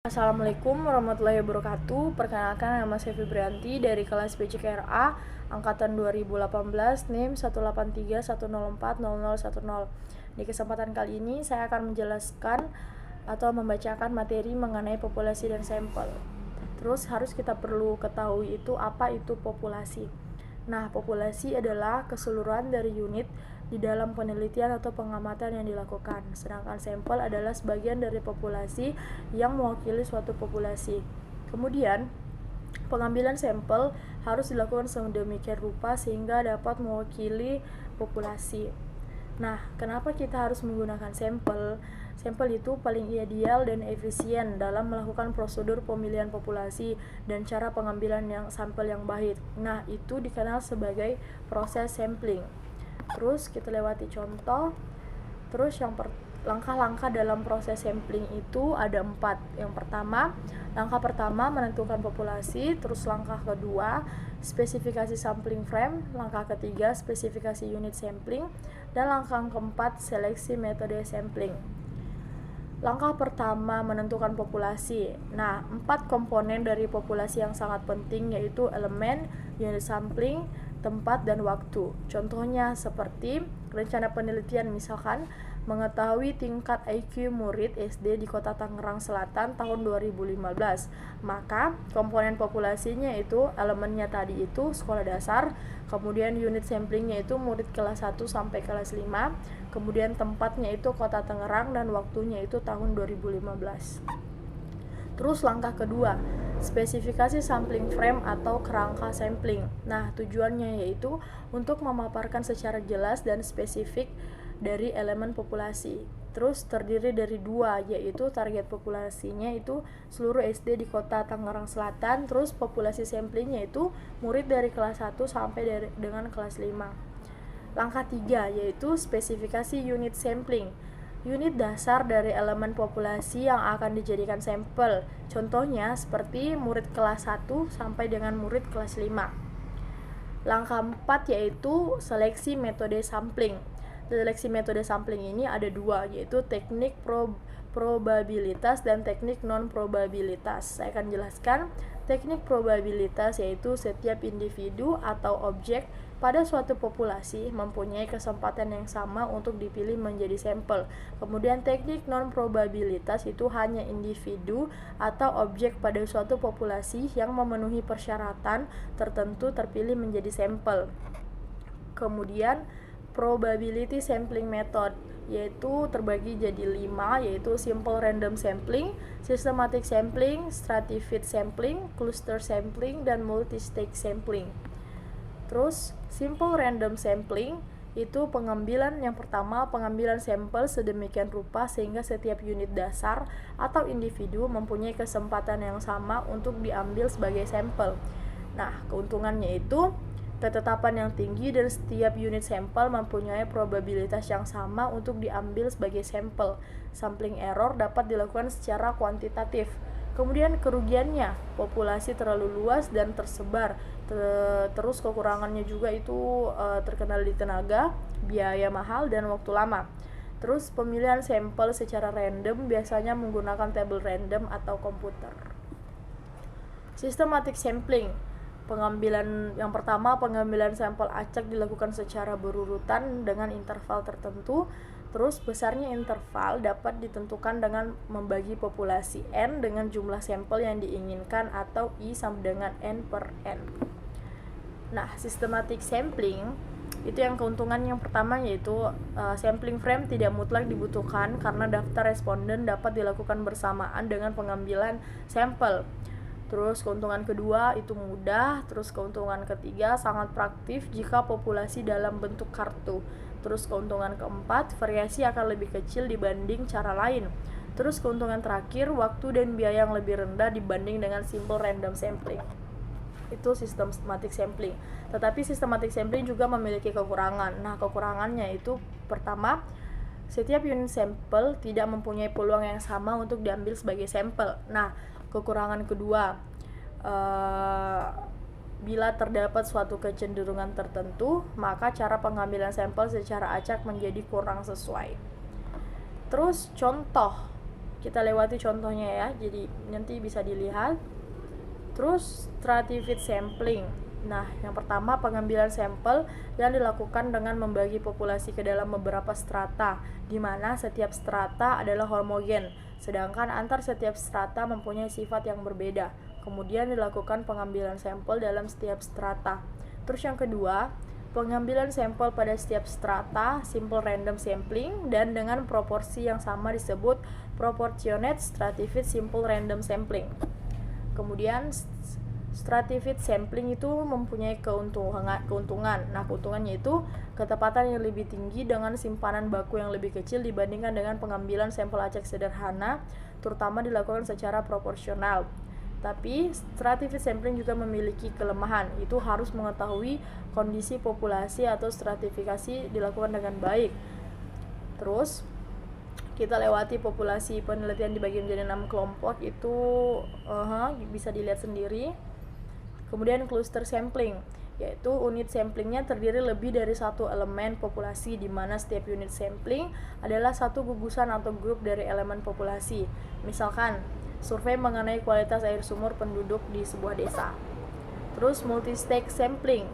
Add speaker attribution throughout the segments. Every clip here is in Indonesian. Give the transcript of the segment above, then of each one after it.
Speaker 1: Assalamualaikum warahmatullahi wabarakatuh. Perkenalkan, nama saya Febrianti dari kelas PCKRA angkatan 2018 NIM 183104010. Di kesempatan kali ini saya akan menjelaskan atau membacakan materi mengenai populasi dan sampel. Terus harus kita perlu ketahui itu apa itu populasi. Nah, populasi adalah keseluruhan dari unit di dalam penelitian atau pengamatan yang dilakukan. Sedangkan sampel adalah sebagian dari populasi yang mewakili suatu populasi. Kemudian, pengambilan sampel harus dilakukan sedemikian rupa sehingga dapat mewakili populasi. Nah, kenapa kita harus menggunakan sampel? Sampel itu paling ideal dan efisien dalam melakukan prosedur pemilihan populasi dan cara pengambilan sampel yang baik. Nah, itu dikenal sebagai proses sampling. Terus kita lewati contoh. Terus langkah-langkah dalam proses sampling itu ada 4. Langkah pertama menentukan populasi. Terus langkah kedua spesifikasi sampling frame. Langkah ketiga spesifikasi unit sampling. Dan langkah keempat seleksi metode sampling. Langkah pertama menentukan populasi. Nah, 4 komponen dari populasi yang sangat penting yaitu elemen, unit sampling, tempat, dan waktu. Contohnya seperti rencana penelitian, misalkan mengetahui tingkat IQ murid SD di Kota Tangerang Selatan tahun 2015. Maka komponen populasinya itu elemennya tadi itu sekolah dasar, kemudian unit samplingnya itu murid kelas 1 sampai kelas 5, kemudian tempatnya itu Kota Tangerang, dan waktunya itu tahun 2015. Terus langkah kedua, spesifikasi sampling frame atau kerangka sampling. Nah, tujuannya yaitu untuk memaparkan secara jelas dan spesifik dari elemen populasi. Terus terdiri dari 2, yaitu target populasinya itu seluruh SD di Kota Tangerang Selatan. Terus populasi samplingnya itu murid dari kelas 1 sampai dengan kelas 5. Langkah 3, yaitu spesifikasi unit sampling. Unit dasar dari elemen populasi yang akan dijadikan sampel. Contohnya seperti murid kelas 1 sampai dengan murid kelas 5. Langkah 4 yaitu seleksi metode sampling. Seleksi metode sampling ini ada 2, yaitu teknik probabilitas dan teknik non-probabilitas. Saya akan jelaskan. Teknik probabilitas yaitu setiap individu atau objek pada suatu populasi mempunyai kesempatan yang sama untuk dipilih menjadi sampel. Kemudian teknik non-probabilitas itu hanya individu atau objek pada suatu populasi yang memenuhi persyaratan tertentu terpilih menjadi sampel. Kemudian probability sampling method yaitu terbagi jadi 5, yaitu simple random sampling, systematic sampling, stratified sampling, cluster sampling, dan multi-stage sampling. Terus simple random sampling itu yang pertama pengambilan sampel sedemikian rupa sehingga setiap unit dasar atau individu mempunyai kesempatan yang sama untuk diambil sebagai sampel. Nah, keuntungannya itu ketetapan yang tinggi dan setiap unit sampel mempunyai probabilitas yang sama untuk diambil sebagai sampel. Sampling error dapat dilakukan secara kuantitatif. Kemudian kerugiannya, populasi terlalu luas dan tersebar. Terus kekurangannya juga itu terkenal di tenaga, biaya mahal, dan waktu lama. Terus pemilihan sampel secara random biasanya menggunakan tabel random atau komputer. Systematic sampling. Yang pertama, pengambilan sampel acak dilakukan secara berurutan dengan interval tertentu. Terus besarnya interval dapat ditentukan dengan membagi populasi N dengan jumlah sampel yang diinginkan atau I sama dengan N per N. Nah, systematic sampling itu yang keuntungan yang pertama yaitu sampling frame tidak mutlak dibutuhkan karena daftar responden dapat dilakukan bersamaan dengan pengambilan sampel. Terus keuntungan kedua itu mudah. Terus keuntungan ketiga sangat praktis jika populasi dalam bentuk kartu. Terus keuntungan keempat, variasi akan lebih kecil dibanding cara lain. Terus keuntungan terakhir, waktu dan biaya yang lebih rendah dibanding dengan simple random sampling. Itu systematic sampling. Tetapi systematic sampling juga memiliki kekurangan. Nah, kekurangannya itu pertama, setiap unit sampel tidak mempunyai peluang yang sama untuk diambil sebagai sampel. Nah, kekurangan kedua, bila terdapat suatu kecenderungan tertentu, maka cara pengambilan sampel secara acak menjadi kurang sesuai. Terus contoh Kita lewati contohnya ya, jadi nanti bisa dilihat. Terus stratified sampling. Nah, yang pertama pengambilan sampel yang dilakukan dengan membagi populasi ke dalam beberapa strata, di mana setiap strata adalah homogen, sedangkan antar setiap strata mempunyai sifat yang berbeda. Kemudian dilakukan pengambilan sampel dalam setiap strata. Terus yang kedua, pengambilan sampel pada setiap strata, simple random sampling, dan dengan proporsi yang sama disebut proportionate stratified simple random sampling. Kemudian stratified sampling itu mempunyai keuntungan. Nah, keuntungannya itu ketepatan yang lebih tinggi dengan simpanan baku yang lebih kecil dibandingkan dengan pengambilan sampel acak sederhana, terutama dilakukan secara proporsional. Tapi stratified sampling juga memiliki kelemahan, itu harus mengetahui kondisi populasi atau stratifikasi dilakukan dengan baik. Terus kita lewati populasi, penelitian dibagi menjadi 6 kelompok, itu bisa dilihat sendiri. Kemudian cluster sampling, yaitu unit samplingnya terdiri lebih dari satu elemen populasi, di mana setiap unit sampling adalah satu gugusan atau grup dari elemen populasi. Misalkan survei mengenai kualitas air sumur penduduk di sebuah desa. Terus multi-stage sampling.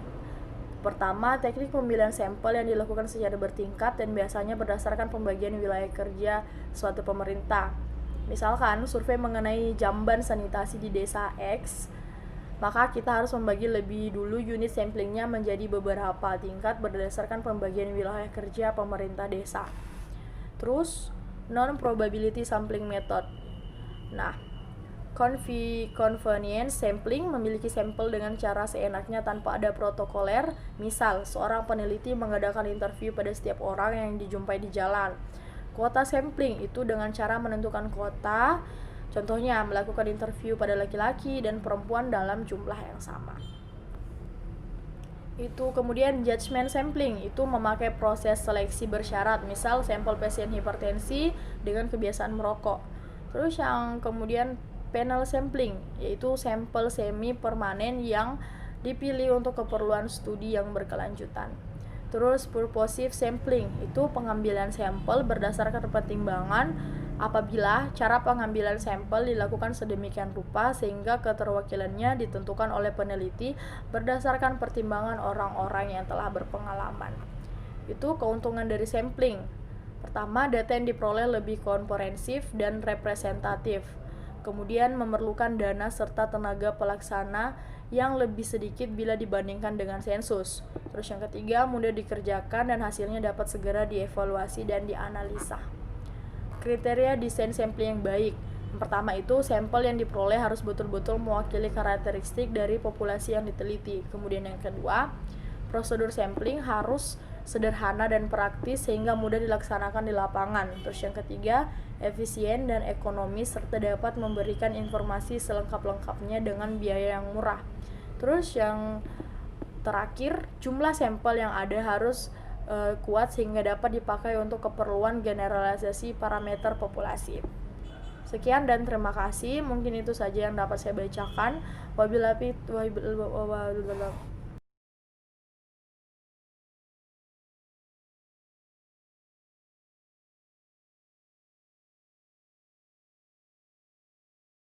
Speaker 1: Pertama, teknik pemilihan sampel yang dilakukan secara bertingkat dan biasanya berdasarkan pembagian wilayah kerja suatu pemerintah. Misalkan survei mengenai jamban sanitasi di desa X, maka kita harus membagi lebih dulu unit samplingnya menjadi beberapa tingkat berdasarkan pembagian wilayah kerja pemerintah desa. Terus non-probability sampling method. Nah, convenience sampling memiliki sampel dengan cara seenaknya tanpa ada protokoler. Misal, seorang peneliti mengadakan interview pada setiap orang yang dijumpai di jalan. Kuota sampling itu dengan cara menentukan kuota, contohnya melakukan interview pada laki-laki dan perempuan dalam jumlah yang sama. Itu kemudian judgment sampling, itu memakai proses seleksi bersyarat, misal sampel pasien hipertensi dengan kebiasaan merokok. Terus yang kemudian panel sampling, yaitu sampel semi permanen yang dipilih untuk keperluan studi yang berkelanjutan. Terus purposive sampling, itu pengambilan sampel berdasarkan pertimbangan apabila cara pengambilan sampel dilakukan sedemikian rupa sehingga keterwakilannya ditentukan oleh peneliti berdasarkan pertimbangan orang-orang yang telah berpengalaman. Itu keuntungan dari sampling. Pertama, data yang diperoleh lebih komprehensif dan representatif. Kemudian memerlukan dana serta tenaga pelaksana yang lebih sedikit bila dibandingkan dengan sensus. Terus yang ketiga, mudah dikerjakan dan hasilnya dapat segera dievaluasi dan dianalisa. Kriteria desain sampling yang baik. Yang pertama itu, sampel yang diperoleh harus betul-betul mewakili karakteristik dari populasi yang diteliti. Kemudian yang kedua, prosedur sampling harus sederhana dan praktis sehingga mudah dilaksanakan di lapangan. Terus yang ketiga, efisien dan ekonomis serta dapat memberikan informasi selengkap-lengkapnya dengan biaya yang murah. Terus yang terakhir, jumlah sampel yang ada harus kuat sehingga dapat dipakai untuk keperluan generalisasi parameter populasi. Sekian dan terima kasih. Mungkin itu saja yang dapat saya bacakan. Wabillahi